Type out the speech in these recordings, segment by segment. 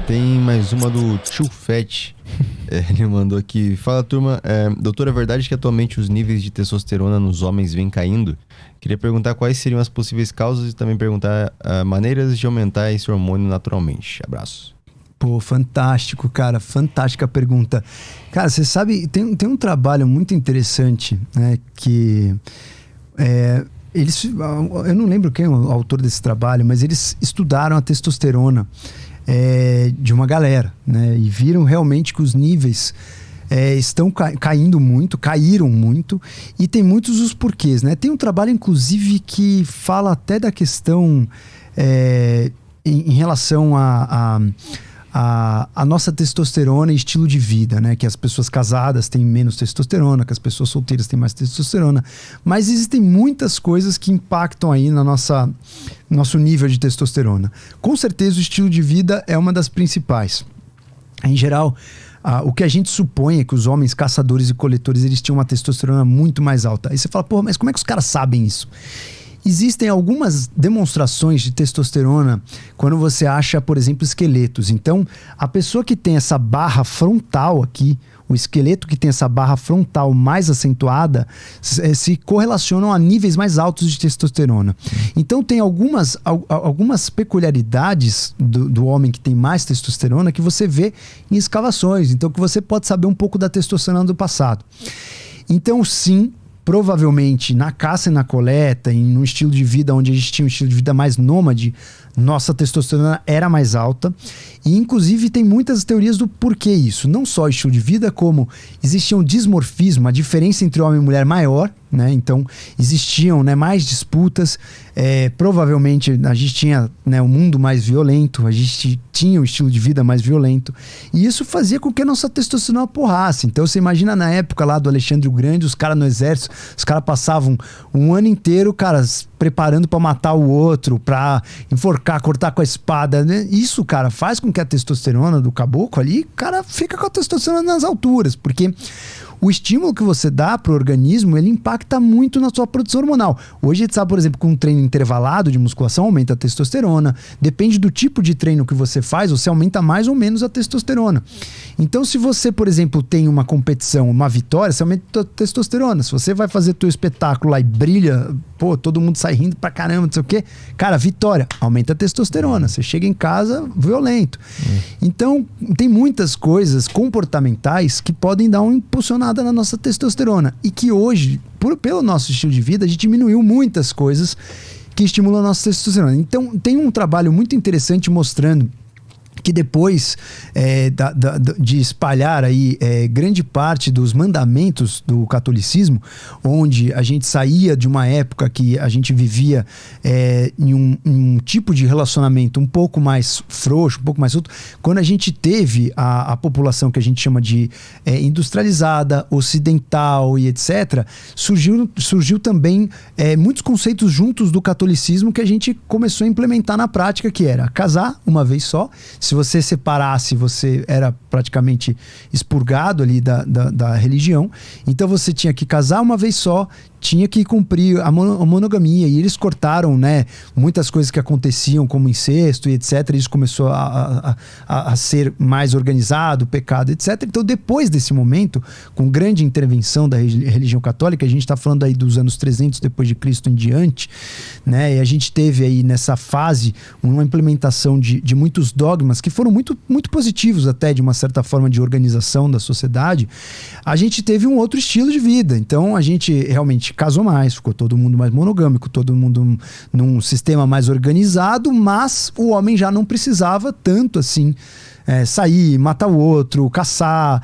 Tem mais uma do Tio Fat. Ele mandou aqui. Fala, turma. Doutor, é verdade que atualmente os níveis de testosterona nos homens vêm caindo? Queria perguntar quais seriam as possíveis causas e também perguntar maneiras de aumentar esse hormônio naturalmente. Abraço. Pô, fantástico, cara. Fantástica pergunta. Cara, você sabe, tem um trabalho muito interessante, né? Que eu não lembro quem é o autor desse trabalho, mas eles estudaram a testosterona de uma galera, né? E viram realmente que os níveis estão caíram muito, e tem muitos os porquês, né? Tem um trabalho, inclusive, que fala até da questão em relação a nossa testosterona e estilo de vida, né? Que as pessoas casadas têm menos testosterona, que as pessoas solteiras têm mais testosterona. Mas existem muitas coisas que impactam aí no nosso nível de testosterona. Com certeza o estilo de vida é uma das principais. Em geral, o que a gente supõe é que os homens caçadores e coletores, eles tinham uma testosterona muito mais alta. Aí você fala, pô, mas como é que os caras sabem isso? Existem algumas demonstrações de testosterona quando você acha, por exemplo, esqueletos. Então, a pessoa que tem essa barra frontal aqui, o esqueleto que tem essa barra frontal mais acentuada, se correlacionam a níveis mais altos de testosterona. Então, tem algumas peculiaridades do homem que tem mais testosterona que você vê em escavações. Então, que você pode saber um pouco da testosterona do passado. Então, sim, provavelmente na caça e na coleta, e no estilo de vida onde a gente tinha um estilo de vida mais nômade, nossa testosterona era mais alta. E inclusive tem muitas teorias do porquê isso. Não só o estilo de vida, como existia um dismorfismo, a diferença entre homem e mulher maior, né? Então existiam, né, mais disputas. Provavelmente a gente tinha, né, um mundo mais violento, a gente tinha um estilo de vida mais violento. E isso fazia com que a nossa testosterona porrasse. Então você imagina na época lá do Alexandre o Grande, os caras no exército, os caras passavam um ano inteiro, cara, preparando para matar o outro, para enforcar, cortar com a espada, né? Isso, cara, faz com que a testosterona do caboclo ali, cara, fica com a testosterona nas alturas, porque o estímulo que você dá pro organismo, ele impacta muito na sua produção hormonal. Hoje a gente sabe, por exemplo, que um treino intervalado de musculação aumenta a testosterona. Depende do tipo de treino que você faz, você aumenta mais ou menos a testosterona. Então, se você, por exemplo, tem uma competição, uma vitória, você aumenta a testosterona. Se você vai fazer teu espetáculo lá e brilha, pô, todo mundo sai rindo pra caramba, não sei o quê. Cara, vitória, aumenta a testosterona. Você chega em casa violento. Então, tem muitas coisas comportamentais que podem dar uma impulsionada na nossa testosterona. E que hoje, pelo nosso estilo de vida, a gente diminuiu muitas coisas que estimulam a nossa testosterona. Então, tem um trabalho muito interessante mostrando que depois de espalhar aí grande parte dos mandamentos do catolicismo, onde a gente saía de uma época que a gente vivia em um tipo de relacionamento um pouco mais frouxo, um pouco mais solto, quando a gente teve a população que a gente chama de industrializada, ocidental e etc., surgiu também muitos conceitos juntos do catolicismo que a gente começou a implementar na prática, que era casar uma vez só. Se você separasse, você era praticamente expurgado ali da religião. Então você tinha que casar uma vez só, tinha que cumprir a monogamia, e eles cortaram, né, muitas coisas que aconteciam, como incesto e etc. Isso começou a ser mais organizado, pecado, etc. Então, depois desse momento, com grande intervenção da religião católica, a gente está falando aí dos anos 300 depois de Cristo em diante, né, e a gente teve aí nessa fase uma implementação de muitos dogmas que foram muito, muito positivos até, de uma certa forma, de organização da sociedade. A gente teve um outro estilo de vida. Então, a gente realmente casou mais, ficou todo mundo mais monogâmico, todo mundo num sistema mais organizado, mas o homem já não precisava tanto assim sair, matar o outro, caçar,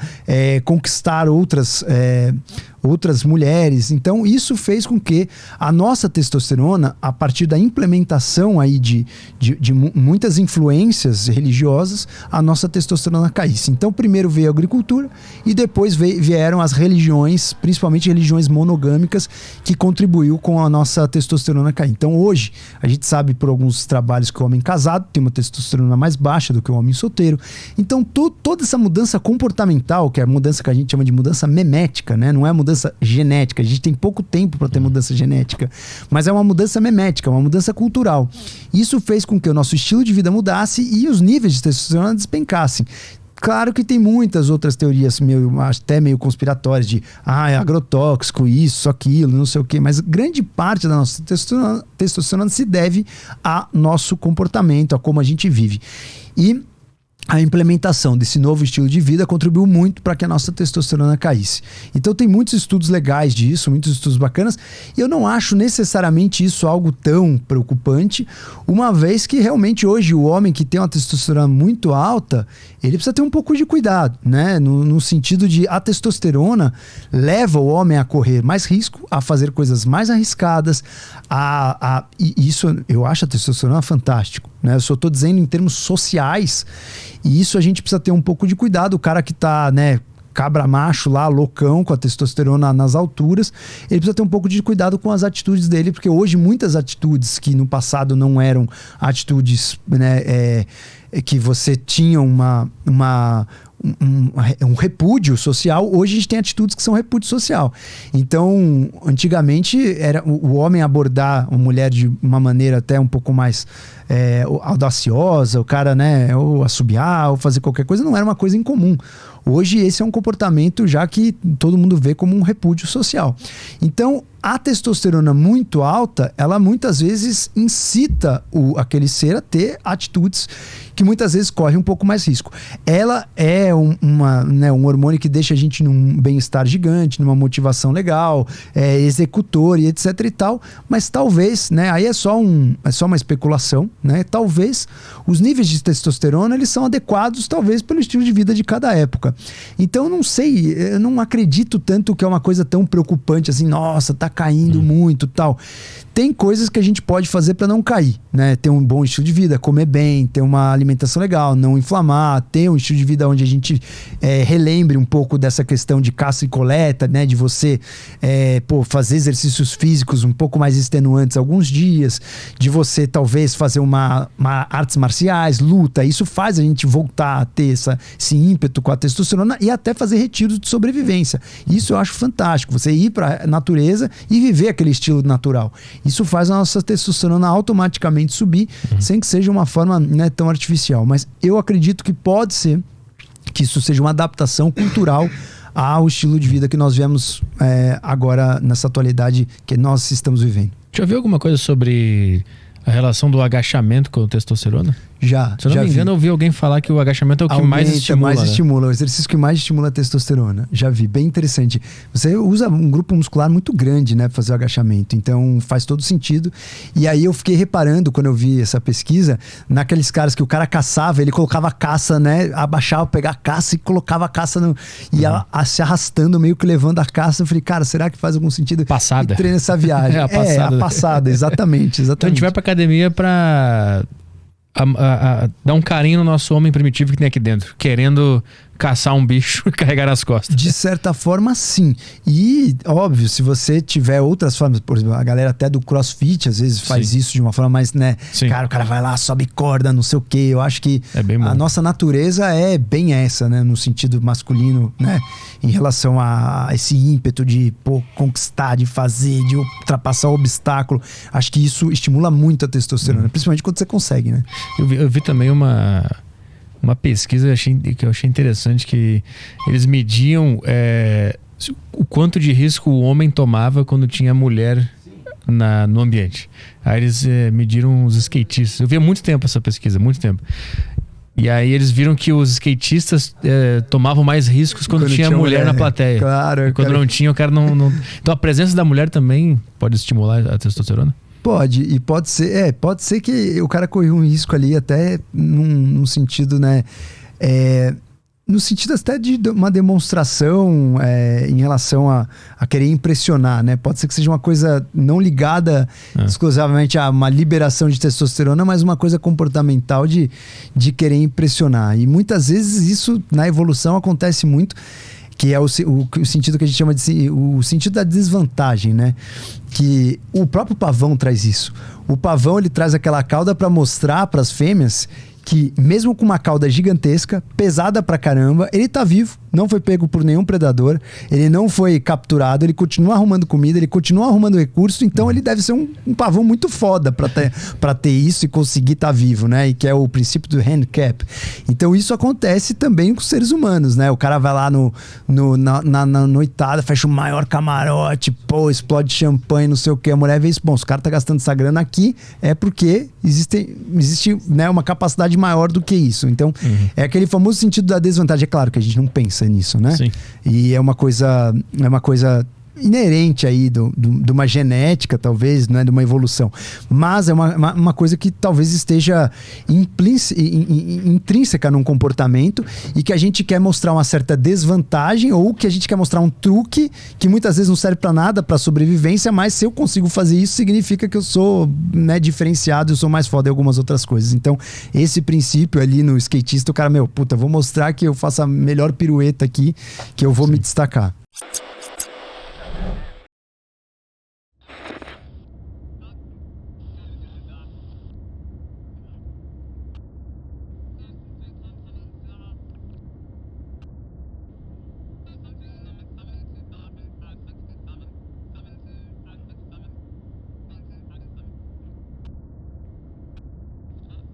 conquistar outras mulheres. Então isso fez com que a nossa testosterona, a partir da implementação aí de muitas influências religiosas, a nossa testosterona caísse. Então primeiro veio a agricultura e depois vieram as religiões, principalmente religiões monogâmicas, que contribuiu com a nossa testosterona cair. Então hoje a gente sabe por alguns trabalhos que o homem casado tem uma testosterona mais baixa do que o homem solteiro. Então toda essa mudança comportamental, que é a mudança que a gente chama de mudança memética, né? Não é a mudança mudança genética. A gente tem pouco tempo para ter mudança genética, mas é uma mudança memética, uma mudança cultural. Isso fez com que o nosso estilo de vida mudasse e os níveis de testosterona despencassem. Claro que tem muitas outras teorias até meio conspiratórias de é agrotóxico, isso, aquilo, não sei o quê, mas grande parte da nossa testosterona se deve ao nosso comportamento, a como a gente vive. E a implementação desse novo estilo de vida contribuiu muito para que a nossa testosterona caísse. Então tem muitos estudos legais disso, muitos estudos bacanas, e eu não acho necessariamente isso algo tão preocupante, uma vez que realmente hoje o homem que tem uma testosterona muito alta, ele precisa ter um pouco de cuidado, né? No sentido de a testosterona leva o homem a correr mais risco, a fazer coisas mais arriscadas, e isso eu acho a testosterona fantástico, né? Eu só estou dizendo em termos sociais, e isso a gente precisa ter um pouco de cuidado. O cara que tá, né, cabra macho lá, loucão, com a testosterona nas alturas, ele precisa ter um pouco de cuidado com as atitudes dele, porque hoje muitas atitudes que no passado não eram atitudes, né, que você tinha um repúdio social, hoje a gente tem atitudes que são repúdio social. Então, antigamente, era o homem abordar uma mulher de uma maneira até um pouco mais audaciosa, o cara, né, ou assobiar, ou fazer qualquer coisa, não era uma coisa incomum. Hoje esse é um comportamento já que todo mundo vê como um repúdio social. Então, a testosterona muito alta, ela muitas vezes incita aquele ser a ter atitudes que muitas vezes correm um pouco mais risco. Ela é um hormônio que deixa a gente num bem-estar gigante, numa motivação legal, executor e etc e tal, mas talvez, né, aí é só uma especulação, né, talvez os níveis de testosterona eles são adequados talvez pelo estilo de vida de cada época. Então não sei, eu não acredito tanto que é uma coisa tão preocupante assim, nossa, tá caindo muito, tal. Tem coisas que a gente pode fazer para não cair, né? Ter um bom estilo de vida, comer bem, ter uma alimentação legal, não inflamar, ter um estilo de vida onde a gente relembre um pouco dessa questão de caça e coleta, né? De você fazer exercícios físicos um pouco mais extenuantes alguns dias, de você talvez fazer uma artes marciais, luta. Isso faz a gente voltar a ter esse ímpeto com a testosterona e até fazer retiros de sobrevivência. Isso eu acho fantástico, você ir para a natureza e viver aquele estilo natural. Isso faz a nossa testosterona automaticamente subir, sem que seja uma forma, né, tão artificial. Mas eu acredito que pode ser que isso seja uma adaptação cultural ao estilo de vida que nós vemos agora nessa atualidade que nós estamos vivendo. Já viu alguma coisa sobre a relação do agachamento com a testosterona? Já. Se eu não me engano, eu ouvi alguém falar que o agachamento é o que mais estimula. É o exercício que mais estimula a testosterona. Já vi, bem interessante. Você usa um grupo muscular muito grande, né, para fazer o agachamento. Então faz todo sentido. E aí eu fiquei reparando, quando eu vi essa pesquisa, naqueles caras que o cara caçava, ele colocava a caça, né, abaixava, pegava a caça e colocava a caça ia se arrastando, meio que levando a caça. Eu falei, cara, será que faz algum sentido? Passada. Treino essa viagem. A passada, exatamente. Então a gente vai pra academia pra dar um carinho no nosso homem primitivo que tem aqui dentro, querendo caçar um bicho e carregar nas costas. De certa forma, sim. E, óbvio, se você tiver outras formas, por exemplo, a galera até do CrossFit às vezes faz isso de uma forma mais, né? Cara, o cara vai lá, sobe corda, não sei o quê. Eu acho que a nossa natureza é bem essa, né? No sentido masculino, né? Em relação a esse ímpeto de conquistar, de fazer, de ultrapassar o obstáculo. Acho que isso estimula muito a testosterona, principalmente quando você consegue, né? Eu vi também uma pesquisa que eu achei interessante, que eles mediam o quanto de risco o homem tomava quando tinha mulher no ambiente. Aí eles mediram os skatistas. Eu vi há muito tempo essa pesquisa, muito tempo. E aí eles viram que os skatistas tomavam mais riscos quando tinha mulher na plateia. Claro. E quando não tinha, o cara não... Então a presença da mulher também pode estimular a testosterona? Pode, e pode ser que o cara correu um risco ali até num sentido, né, no sentido até de uma demonstração em relação a querer impressionar, né? Pode ser que seja uma coisa não ligada exclusivamente a uma liberação de testosterona, mas uma coisa comportamental de querer impressionar. E muitas vezes isso na evolução acontece muito, que é o sentido que a gente chama de o sentido da desvantagem, né? Que o próprio pavão traz isso. O pavão, ele traz aquela cauda para mostrar para as fêmeas que mesmo com uma cauda gigantesca, pesada pra caramba, ele tá vivo, não foi pego por nenhum predador, ele não foi capturado, ele continua arrumando comida, ele continua arrumando recursos, então ele deve ser um pavão muito foda pra ter isso e conseguir estar vivo, né? E que é o princípio do handicap. Então isso acontece também com os seres humanos, né? O cara vai lá na noitada, fecha o maior camarote, pô, explode champanhe, não sei o que, a mulher vê isso, bom, se o cara tá gastando essa grana aqui, é porque existe, né, uma capacidade maior do que isso. Então, é aquele famoso sentido da desvantagem. É claro que a gente não pensa nisso, né? Sim. E é uma coisa inerente aí de uma genética, talvez, né, de uma evolução. Mas é uma coisa que talvez esteja intrínseca num comportamento e que a gente quer mostrar uma certa desvantagem ou que a gente quer mostrar um truque que muitas vezes não serve para nada, para sobrevivência, mas se eu consigo fazer isso, significa que eu sou, né, diferenciado, eu sou mais foda em algumas outras coisas. Então, esse princípio ali no skatista, o cara, vou mostrar que eu faço a melhor pirueta aqui, que eu vou me destacar.